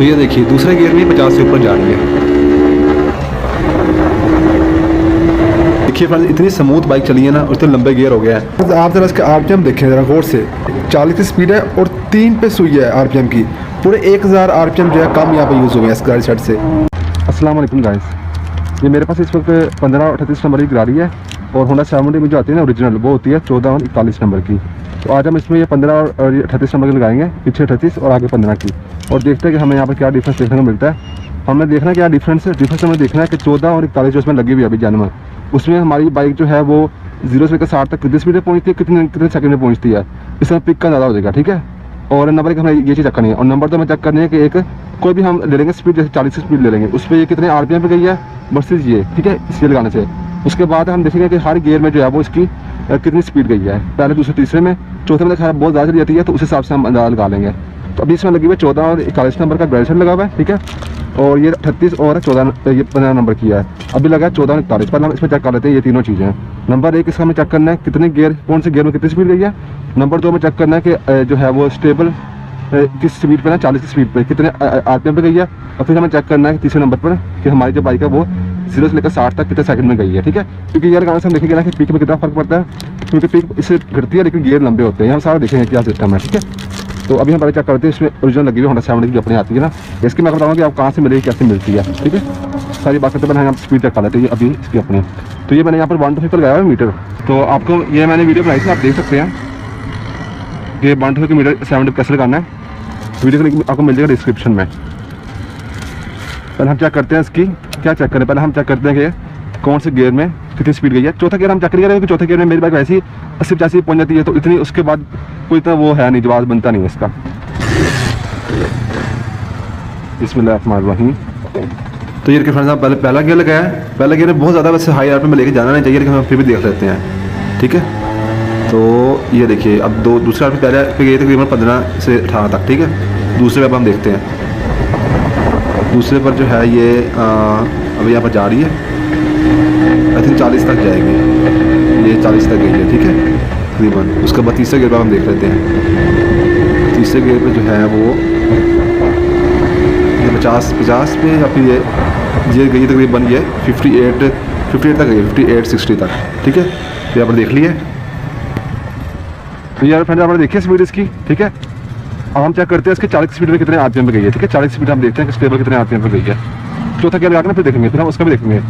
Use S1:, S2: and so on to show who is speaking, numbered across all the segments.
S1: तो ये देखिए दूसरे गियर में 50 से ऊपर जा रही है। देखिए फ्रेंड्स इतनी स्मूथ बाइक चली है ना और इतने लंबे गियर हो गया है। आप जरा इसका आरपीएम देखें जरा गौर से, 40 की स्पीड है और 3 पे सुई है आरपीएम की। पूरे 1000 आरपीएम जो है कम यहाँ पे यूज़ हो गया इस गाड़ी सेट से। अस्सलाम वालेकुम गाइस, ये मेरे पास इस वक्त 15 और 38 नंबर की गाड़ी है और होंडा 70 में जो आती है ना ओरिजिनल, वो होती है 14 और 41 नंबर की। तो आज हम इसमें ये 15 और 38 नंबर की लगाएंगे, पीछे 38 और आगे 15 की, और देखते हैं कि हमें यहाँ पर क्या डिफरेंस देखने को मिलता है। हमें देखना है क्या डिफरेंस हमें देखना है कि 14 और 41 जो इसमें लगी हुई है अभी जानवर, उसमें हमारी बाइक जो है वो 0 से लेकर 60 तक कितनी स्पीड में पहुँचती है, कितने सेकंड में पहुँचती है, इसमें पिक का ज़्यादा हो जाएगा। ठीक है, और नंबर एक हमें ये चीज़ चेक करनी है, और नंबर 2 हमें चेक करनी है कि एक कोई भी हम ले लेंगे स्पीड, जैसे 40 की स्पीड ले लेंगे, उस पर ये कितने आरपीएम पे गई है वर्सेस ये। ठीक है, इसलिए लगाने से उसके बाद हम देखेंगे कि हर गियर में जो है वो इसकी कितनी स्पीड गई है, पहले दूसरे तीसरे में, चौथे में खैर बहुत ज़्यादा चली जाती है, तो उस हिसाब से हम अंदाजा लगा लेंगे। तो अभी इसमें लगी हुई 14 और 41 नंबर का ग्रेजुएशन लगा हुआ है। ठीक है, और ये 38 और 14 ये 15 नंबर की है, अभी लगा है 14 और 41। पहले हम इसमें चेक कर लेते हैं ये तीनों चीज़ें। नंबर 1 इसका हमें चेक करना है कितने गियर, कौन से गियर में कितनी स्पीड गई है। नंबर 2 में चेक करना है कि जो है वो स्टेबल किस स्पीड पे ना, 40 की स्पीड पे कितने आरपीएम पे गई है। और फिर हमें चेक करना है तीसरे नंबर पर कि हमारी जो बाइक है वो 0 से लेकर 60 तक कितने सेकंड में गई है। ठीक है, क्योंकि गियर गाने से हम देखेंगे ना कि पीक में कितना फर्क पड़ता है, क्योंकि पीक इससे घटती है लेकिन गियर लंबे होते हैं। हम सारा देखेंगे क्या सिस्टम है। ठीक है, तो अभी हम पहले चेक करते हैं इसमें ओरिजिनल लगी हुई होंडा 70 की जो अपनी आती है ना, इसकी मैं बताऊँगा कि आप कहाँ से मिलेगी, कैसे मिलती है। ठीक है, सारी बात करते हैं, हम स्पीड चेक कर लेते हैं अभी इसकी अपनी। तो ये मैंने यहाँ पर 1 to 5 पर लगाया है मीटर, तो आपको ये मैंने वीडियो बनाई थी, आप देख सकते हैं कि 1 to 5 मीटर 70 कैसे लगाना है। वीडियो का लिंक आपको मिल जाएगा डिस्क्रिप्शन में। पहले हम चेक करते हैं इसकी क्या चेक करें, पहले हम चेक करते हैं कि कौन से गियर में कितनी स्पीड गई है। चौथा गियर हम चेक नहीं करेंगे, चौथे गियर में मेरी बाइक वैसे ही 80-85 पहुंच जाती है, तो इतनी उसके बाद कोई इतना वो है नहीं, जवाब बनता नहीं है इसका। बिस्मिल्लाहिर्रहमानिर्रहीम। तो ये फ्रेंड्स आप पहला गियर लगाया है, पहला गियर बहुत ज़्यादा वैसे हाई आरपीएम में लेके जाना नहीं चाहिए, लेकिन हम फिर भी देख लेते हैं। ठीक है, तो ये देखिए अब दूसरे आरपीएम पहले पे गए तकरीबन 15 से 18 तक। ठीक है, दूसरे अब हम देखते हैं, दूसरे पर जो है ये अभी यहाँ पर जा रही है, आई थिंक 40 तक जाएगी, ये 40 तक गई है। ठीक है तकरीबन, उसके बाद तीसरे गियर पर हम देख लेते हैं। तीसरे गियर पर जो है वो 50 पे, या फिर ये गई तकरीबन ये 58 तक गई, 58-60 तक। ठीक है, तो यहाँ पर देख लिए, तो यार फ्रेंड आपने देखिए स्पीड इसकी। ठीक है, अब हम चेक करते हैं इसके 40 स्पीड में कितने आरपीएम पे गई है। ठीक है, 40 स्पीड हम देखते हैं कि स्टेबल कितने आरपीएम पे गई है। चौथा गियर लगा के फिर देखेंगे, फिर हम उसका भी देखेंगे।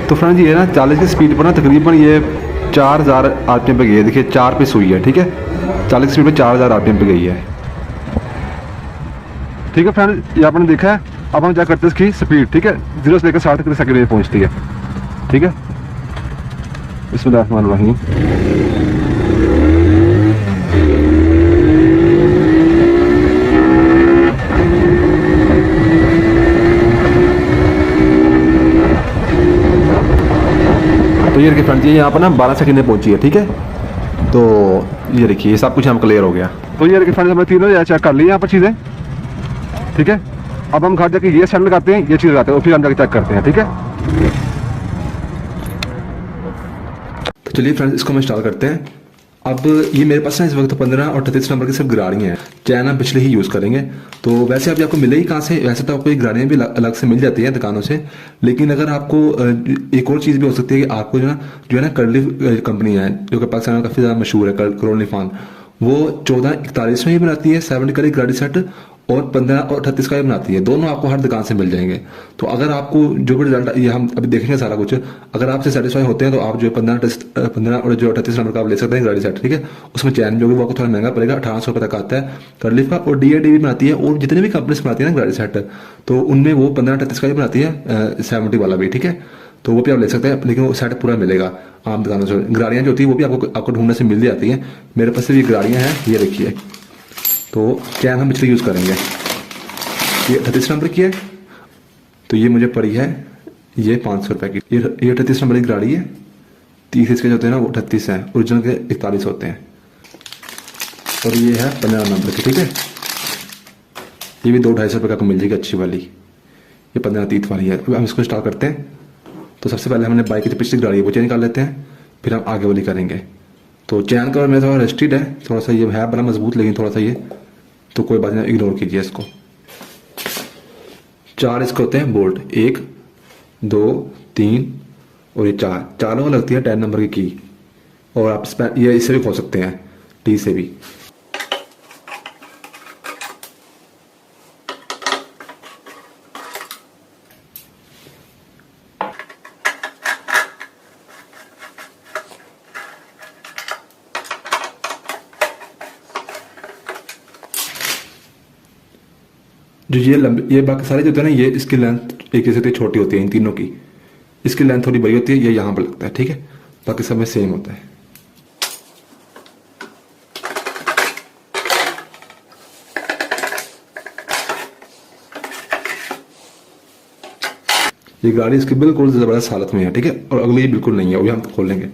S1: तो फ्रेंड ये ना 40 की स्पीड पर ना तकरीबन ये 4000 आरपीएम पे गई है। देखिए 4 पे सुई है। ठीक है, 40 की स्पीड पे 4000 आरपीएम पे गई है। ठीक है फ्रेंड, ये आपने देखा है। अब हम क्या करते हैं इसकी स्पीड। ठीक है, 0 से लेकर 60 तक सेकंड में पहुंचती है। ठीक है, बिस्मिल्लाहिर्रहमानिर्रहीम। तो ये देखिए फ्रेंड्स ये यहाँ पर ना 12 सेकंड में पहुंची है। ठीक है, तो ये देखिए ये सब कुछ हम क्लियर हो गया। तो ये देखिए फ्रेंड्स हमने तीनों चेक कर ली यहाँ पर चीज़ें। ठीक है, अब हम घर जाके ये सेट लगाते हैं, ये चीज़ लगाते हैं, और फिर हम जाके चेक करते हैं। ठीक है, तो चलिए फ्रेंड्स इसको हम इंस्टॉल करते हैं। अब ये मेरे पास ना इस वक्त 15 और 38 नंबर की सिर्फ गाड़ियाँ हैं, चाहे हम पिछले ही यूज़ करेंगे। तो वैसे अभी आपको मिलेगी कहाँ से, वैसे तो आपको ये गाड़ियाँ भी अलग से मिल जाती हैं दुकानों से, लेकिन अगर आपको एक और चीज़ भी हो सकती है कि आपको जो है ना कर्लिफ कंपनी है जो कि पाकिस्तान में काफ़ी ज़्यादा मशहूर है, कर्लिफ फान, वो 14-41 में ही बनाती है 70 का गाड़ी सेट, और 15 और 38 का ही बनाती है। दोनों आपको हर दुकान से मिल जाएंगे। तो अगर आपको जो भी रिजल्ट, ये हम अभी देखेंगे सारा कुछ, अगर आपसे सेटिस्फाई होते हैं तो आप जो 15 और जो 38 नंबर का आप ले सकते हैं गाड़ी सेट। ठीक है, उसमें चैन जो भी वो आपको थोड़ा महंगा पड़ेगा, 1800 रुपये तक आता है कर्लिफ का, और DAD भी बनाती है, और जितने भी कंपनीज बनाती है ना गाड़ी सेट, तो उनमें वो 15-38 का ही बनाती है, 70 वाला भी। ठीक है, तो वो भी आप ले सकते हैं, लेकिन वो सेट पूरा मिलेगा आम दुकानों से। गाड़ियाँ जो होती है वो भी आपको ढूंढने से मिल जाती हैं। मेरे पास ये गाड़ियाँ हैं, ये देखिए। तो चैन हम पिछले यूज़ करेंगे, ये 38 नंबर की है, तो ये मुझे पड़ी है ये 500 रुपये की। ये 38 नंबर की गाड़ी है, 30 इसके जो होते हैं ना वो 38 हैं, ओरिजिनल के 41 होते हैं। और ये है 15 नंबर की, ठीक है। ये भी 200-250 रुपये का मिल जाएगी अच्छी वाली। ये 15 तीत वाली है। अब हम इसको स्टार्ट करते हैं। तो सबसे पहले हमने बाइक की जो पिछली गाड़ी है वो चेन निकाल लेते हैं, फिर हम आगे वाली करेंगे। तो चैन कवर मेरा थोड़ा रस्टेड है, थोड़ा सा ये है बड़ा मजबूत, लेकिन थोड़ा सा ये तो कोई बात नहीं, इग्नोर कीजिए इसको। 4 इसके होते हैं बोल्ट, 1 2 3 और ये 4 चारों में लगती है 10 नंबर की। और आप ये इससे भी खोल सकते हैं, टी से भी। जो ये लंबे, ये बाकी सारे जो होते हैं ना, ये इसकी लेंथ एक जैसे छोटी होती है इन तीनों की। इसकी लेंथ थोड़ी बड़ी होती है, ये यहाँ पर लगता है, ठीक है। बाकी सब में सेम होता है। ये गाड़ी इसकी बिल्कुल जबरदस्त हालत में है, ठीक है। और अगली ये बिल्कुल नहीं है, वो भी हम खोल लेंगे।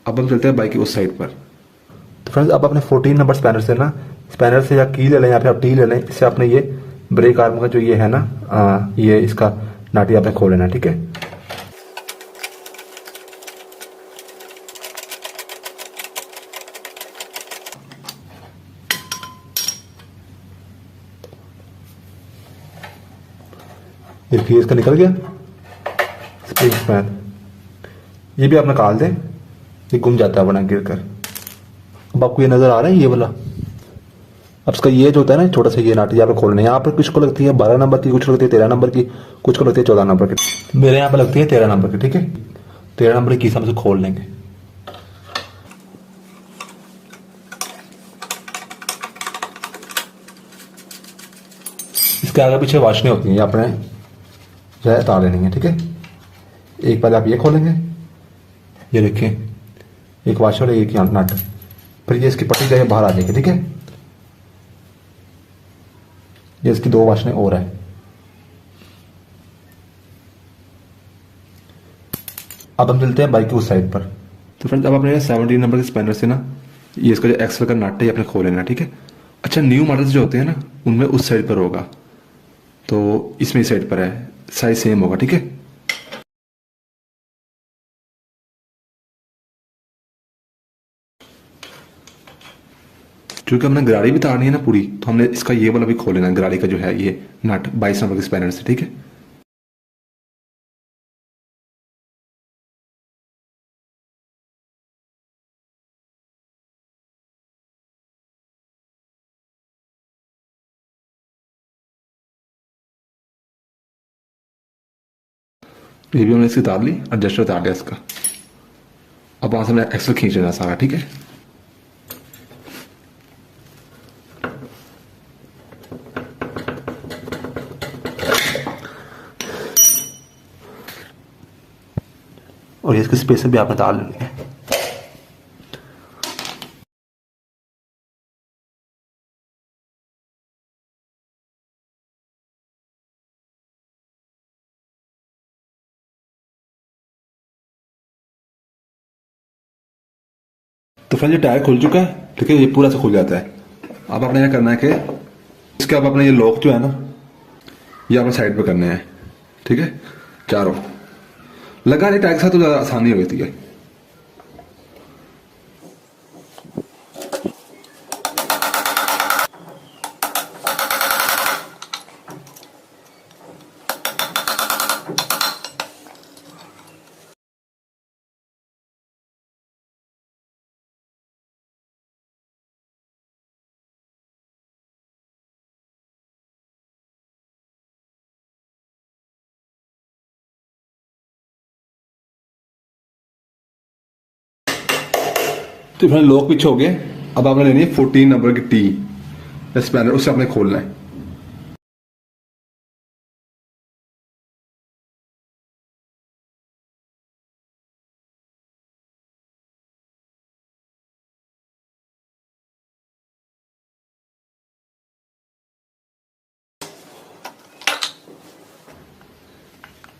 S1: अब हम चलते हैं बाइक की उस साइड पर। तो फ्रेंड्स, अब अपने 14 नंबर स्पैनर से ना, स्पैनर से या की ले लें या फिर आप टी ले लें। इससे आपने ये ब्रेक आर्म का जो ये है ना, ये इसका नाटी आपने खोल लेना, ठीक है। ये देखिए इसका निकल गया स्प्रिंग स्पैन। ये भी आप निकाल दें, ये गुम जाता है बना गिर कर। अब आपको ये नजर आ रहा है ये वाला। अब इसका ये जो होता है ना छोटा सा, ये नाटी यहाँ पे खोलना है। यहाँ पर कुछ को लगती है 12 नंबर की, कुछ को लगती है 13 नंबर की, कुछ को लगती है 14 नंबर की। मेरे यहाँ पे लगती है 13 नंबर की, ठीक है। 13 नंबर की हम इसे खोल लेंगे। इसके आगे पीछे वाशने होती हैं, अपने जो है उतार लेनी है, ठीक है। एक पहले आप ये खोलेंगे, ये देखिए एक वाशर है, एक नट, फिर ये इसकी पट्टी जो है बाहर आ जाएगी, ठीक है। ये इसकी 2 वाशने और है। अब हम चलते हैं बाइक की उस साइड पर। तो फ्रेंड्स, अब अपने 17 नंबर के स्पैनर से ना, ये इसका जो एक्सल का नट है ये अपने खोल लेना, ठीक है। अच्छा, न्यू मॉडल्स जो होते हैं ना, उनमें उस साइड पर होगा, तो इसमें इस साइड पर है, साइज सेम होगा, ठीक है। क्योंकि हमने गराड़ी भी तारनी है ना पूरी, तो हमने इसका ये वाला भी खोल लेना है, गराड़ी का जो है ये नट 22 नंबर के स्पैनर से, ठीक है। ये भी हमने इसकी तार ली, एडजस्टर तार लिया इसका। अब वहां से हमने एक्सल खींच लेना सारा, ठीक है। और ये इसके स्पेसर भी आपने तार लेनी है। तो फ्रेंड, ये टायर खुल चुका है, ठीक है। ये पूरा से खुल जाता है। अब आपने क्या करना है कि इसके अब अपने ये लॉक जो है ना, ये आपने साइड पे करने हैं, ठीक है। चारों लगा नहीं, टायर के साथ तो ज़्यादा आसानी हो जाती है। तो फिर लॉक पीछे हो गए। अब आपने लेनी है 14 नंबर की टी स्पैनर, उससे आपने खोलना है।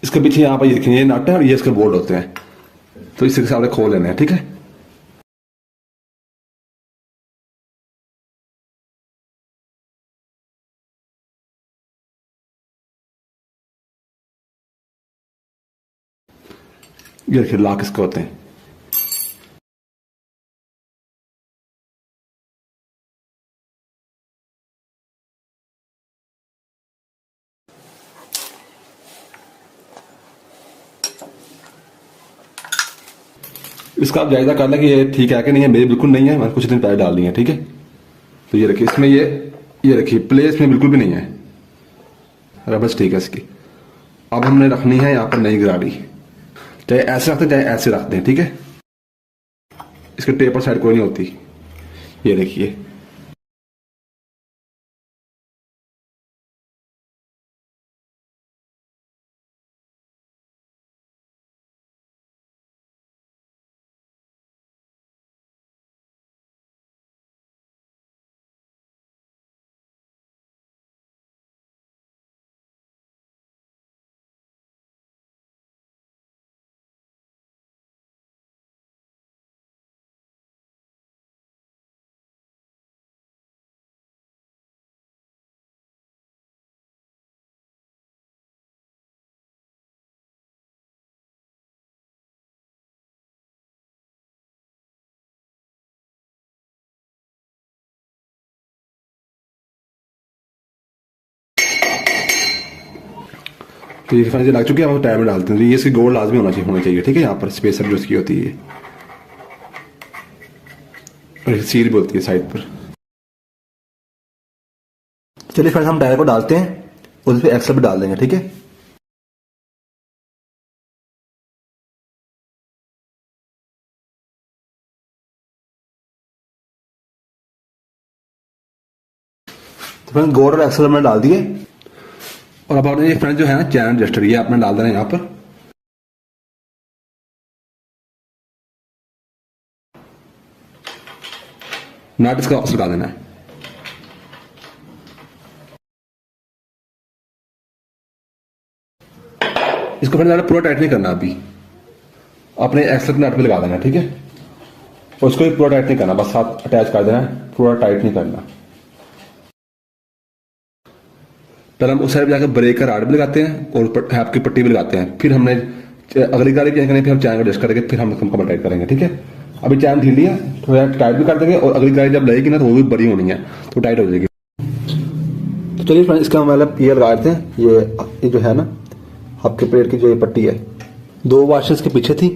S1: इसके पीछे यहाँ पर ये नट है और ये इसके बोल्ट होते हैं, तो इससे आपने खोल लेना है, ठीक है। ये देखिए लॉक इसके होते हैं। इसका आप जायजा कर लें कि ये ठीक है कि नहीं है। मेरी बिल्कुल नहीं है, मैंने कुछ दिन पहले डाल दी है, ठीक है। तो ये रखिए इसमें ये रखिए प्लेस में बिल्कुल भी नहीं है, रबस ठीक है इसकी। अब हमने रखनी है यहाँ पर नई गरारी, चाहे ऐसे रखते हैं चाहे ऐसे रखते हैं, ठीक है। इसके टेपर साइड कोई नहीं होती, ये देखिए। तो ये फाइनली लग चुकी है, अब टायर में डालते हैं। तो ये इसकी गोल्ड लाजमी होना चाहिए, ठीक है। यहाँ पर स्पेसर जो इसकी होती है, और सील बोलती है साइड पर। चलिए फ्रेंड्स हम टायर को डालते हैं और उस पर एक्सल भी डाल देंगे, ठीक है। तो फ्रेंड्स गोल्ड और एक्सल हमने डाल दिए, और अब आपने ये फ्रेंड्स जो है ना चैन एडजस्टर, ये आपने डाल देना है यहाँ पर। नट इसका वापस लगा देना है। इसको फिर पूरा टाइट नहीं करना, अभी अपने एक्सल के नट पे लगा देना है, ठीक है। और उसको भी पूरा टाइट नहीं करना, बस साथ अटैच कर देना है, पूरा टाइट नहीं करना। पहले हम उस साइड जाकर ब्रेक का राड भी लगाते हैं और हैप की पट्टी भी लगाते हैं। फिर हमने अगली गाड़ी क्या करेंगे, फिर हम चैन को एडजस्ट करेंगे, फिर हम कमर टाइट करेंगे, ठीक है। अभी चैन ढीली है, थोड़ा टाइट भी कर देंगे, और अगली गाड़ी जब लगेगी ना तो वो भी बड़ी होनी है, तो टाइट हो जाएगी। तो चलिए फ्रेंड्स इसका मतलब ये लगा देते हैं। ये जो है ना आपके पेड़ की जो ये पट्टी है, 2 वाशर्स के पीछे थी,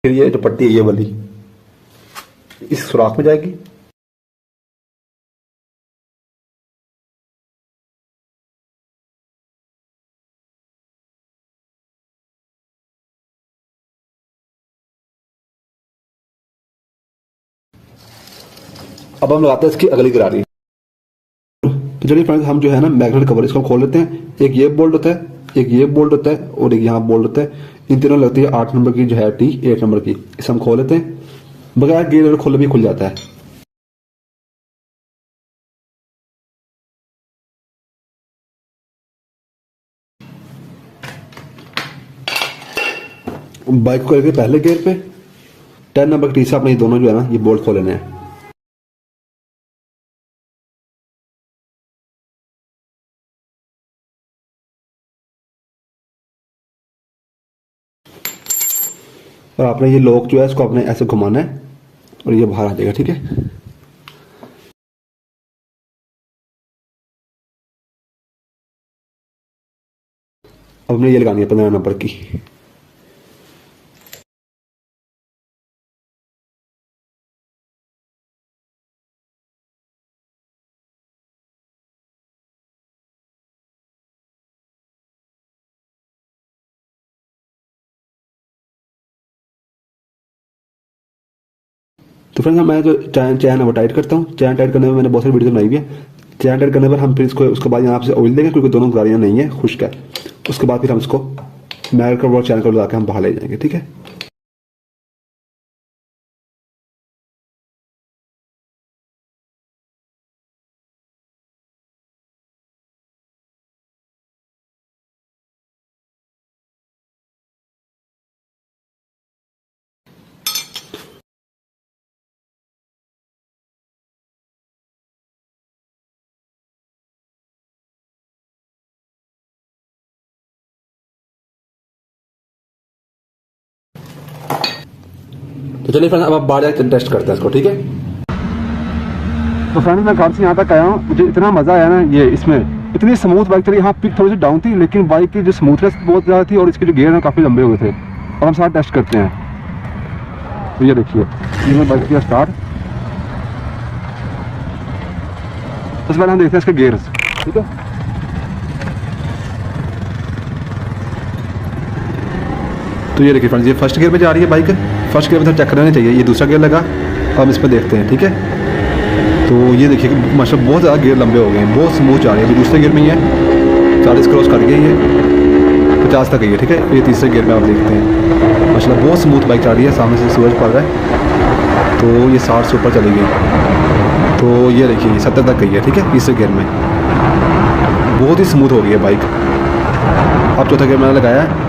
S1: फिर ये जो पट्टी है ये वाली इस सुराख में जाएगी। अब हम लगाते हैं इसकी अगली गरारी। तो चलिए फ्रेंड्स हम जो है ना मैग्नेट कवर इसको खोल लेते हैं। एक ये बोल्ट होता है, एक ये बोल्ट होता है, और एक यहाँ बोल्ट होता है। इन तीनों लगती है 8 नंबर की जो है टी 8 नंबर की। इसे हम खोल लेते हैं, बगैर गेयर खोले भी खुल जाता है। बाइक को करके पहले गियर पे 10 नंबर की टी से अपने ये दोनों जो है ना ये बोल्ट खोल लेने हैं। और आपने ये लॉक जो है इसको आपने ऐसे घुमाना है और ये बाहर आ जाएगा, ठीक है। अब हमने ये लगानी है 15 नंबर की। तो फ्रेंड्स मैं जो चैन चैन है वो टाइट करता हूँ। चैन टाइट करने में मैंने बहुत सारी वीडियो बनाई हुई है। चैन टाइट करने पर हम फिर इसको उसके बाद यहाँ से ऑयल देंगे, क्योंकि दोनों गाड़ियाँ नहीं है, खुश्क है। उसके बाद फिर हम इसको मैग का चैन को लगा के हम बाहर ले जाएंगे, ठीक है। चलिए फ्रेंड्स अब आप बाहर जाकर टेस्ट करते हैं इसको, ठीक है। तो फ्रेंड्स मैं घर से यहाँ तक आया हूँ, मुझे इतना मज़ा आया ना, ये इसमें इतनी स्मूथ बाइक चली। हाँ पिक थोड़ी सी डाउन थी, लेकिन बाइक की जो स्मूथनेस बहुत ज़्यादा थी और इसके जो गियर हैं काफ़ी लंबे हुए थे। अब हम साथ टेस्ट करते हैं। तो ये देखिए, ये मैं बाइक किया स्टार्ट। सबसे पहले हम देखते हैं इसके गियर्स, ठीक है। तो ये देखिए फ्रेंड्स, ये फर्स्ट गियर में जा रही है बाइक। फर्स्ट गियर में तो चेक करना चाहिए, ये दूसरा गियर लगा। हम इस पर देखते हैं, ठीक है। तो ये देखिए माशाल्लाह बहुत ज़्यादा गियर लंबे हो गए हैं, बहुत स्मूथ जा रही है। अभी दूसरे गियर में ही है, 40 क्रॉस कर गई है, 50 तक गई है, ठीक है। ये तीसरे गियर में आप देखते हैं माशाल्लाह बहुत स्मूथ बाइक चल रही है। सामने से सूरज पड़ रहा है, तो ये 60 से ऊपर चली गई। तो ये देखिए 70 तक गई है, ठीक है, तीसरे गियर में। बहुत ही स्मूथ हो गई है बाइक। अब चौथा गियर मैंने लगाया है,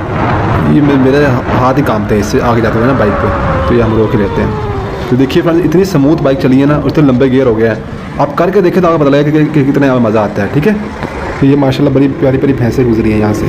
S1: ये मेरे हाथ ही कामते हैं इससे आगे जाते हुए ना बाइक पे, तो ये हम रोक के लेते हैं। तो देखिए फ्रेंड्स, इतनी स्मूथ बाइक चली है ना, और इतने लंबे गियर हो गया है। आप करके देखें तो आपको पता लगेगा कि कितना मज़ा आता है, ठीक है। तो ये माशाल्लाह बड़ी प्यारी प्यारी भैंसें गुजरी हैं यहाँ से।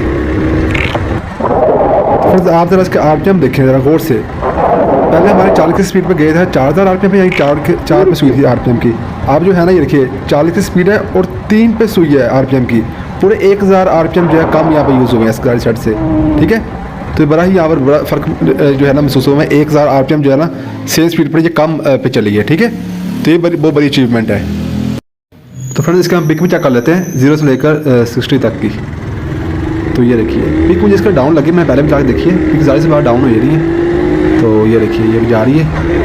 S1: तो फ्रेंड्स आप ज़रा इसके RPM देखें ज़रा गौर से। पहले हमारे 40 की स्पीड पे गए थे 4000 RPM पे, यहीं 4 पे सुई थी RPM की। आप जो है ना, ये देखिए 40 की स्पीड है और 3 पे सुई है RPM की। पूरे 1000 RPM जो है कम यहाँ पे यूज़ हो गए इस गाड़ी सेट से, ठीक है। तो बड़ा ही यहाँ पर बड़ा फ़र्क जो है ना महसूस हुआ है। 1000 RPM जो है ना सेम स्पीड पर ये कम पे चली है, ठीक है। तो ये बहुत बड़ी अचीवमेंट है। तो फ्रेंड्स इसका हम पिक भी चेक कर लेते हैं 0 से लेकर 60 तक की। तो ये देखिए पिक मुझे इसका डाउन लगी, मैं पहले भी जाकर देखिए पिक ज़्यादा से बाहर डाउन हो रही है। तो ये देखिए ये भी जा रही है।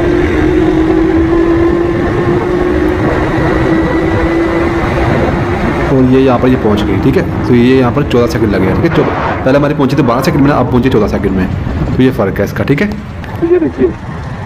S1: और ये यहाँ पर ये पहुँच गई, ठीक है। तो ये यहाँ पर 14 सेकंड लगे, ठीक है। पहले हमारे पहुँचे थे 12 सेकंड में, अब पहुँचे 14 सेकंड में। तो ये फ़र्क है इसका, ठीक है। तो ये देखिए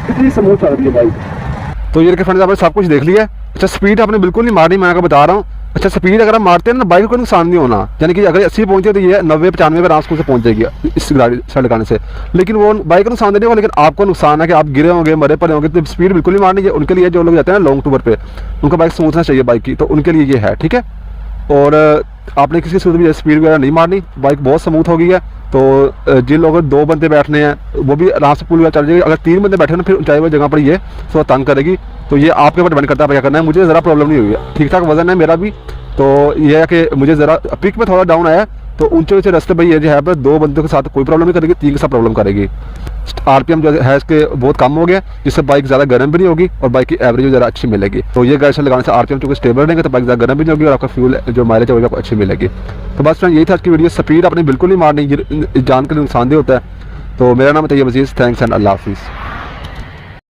S1: कितनी स्मूथ चल रही है बाइक। तो ये देखिए फ्रेंड्स आपने सब कुछ देख लिया। अच्छा स्पीड आपने बिल्कुल नहीं मारनी, मैं आपको बता रहा हूँ। अच्छा स्पीड अगर आप मारते हैं ना, बाइक को कोई नुकसान नहीं होना। यानी कि अगर 80 पहुँचे तो ये 90-95 पे आराम से पहुँच जाएगी इस गाड़ी से लगाने से। लेकिन वो बाइक को नुकसान देने होगा, लेकिन आपको नुकसान है कि आप गिरे होंगे, मरे पड़े होंगे। तो स्पीड बिल्कुल नहीं मारनी है। उनके लिए जो लोग जाते हैं ना लॉन्ग टूर पे, उनको बाइक स्मूथनेस चाहिए बाइक की, तो उनके लिए ये है, ठीक है। और आपने किसी सूरत भी स्पीड वगैरह नहीं मारनी, बाइक बहुत स्मूथ हो गई है। तो जिन लोगों को 2 बंदे बैठने हैं वो भी आराम से पुल वगैरह चल जाएगी। अगर 3 बंदे बैठे ना, फिर ऊंचाई वाली जगह पर ये थोड़ा तंग करेगी। तो ये आपके ऊपर डिपेंड करता है क्या करना है। मुझे ज़रा प्रॉब्लम नहीं हुई है, ठीक ठाक वजन है मेरा भी। तो ये है कि मुझे ज़रा पिक में थोड़ा डाउन आया। तो ऊंचे ऊंचे रास्ते पर ये जो है 2 बंदों के साथ कोई प्रॉब्लम नहीं करेगी, 3 के साथ प्रॉब्लम करेगी। RPM जो है इसके बहुत कम हो गया, जिससे बाइक ज़्यादा गर्म भी नहीं होगी और बाइक की एवरेज ज़रा अच्छी मिलेगी। तो ये गाड़ी से लगाने से RPM चूँकि स्टेबल रहेंगे तो बाइक ज़्यादा गर्म भी नहीं होगी और आपका फ्यूल जो माइलेज होगी आपको अच्छी मिलेगी। तो बस फ्रेंड यही था आज की वीडियो। स्पीड आपने बिल्कुल नहीं मारनी, जान के नुकसानदेह होता है। तो मेरा नाम है तैयब अजीज़, थैंक्स एंड अल्लाह हाफिज़।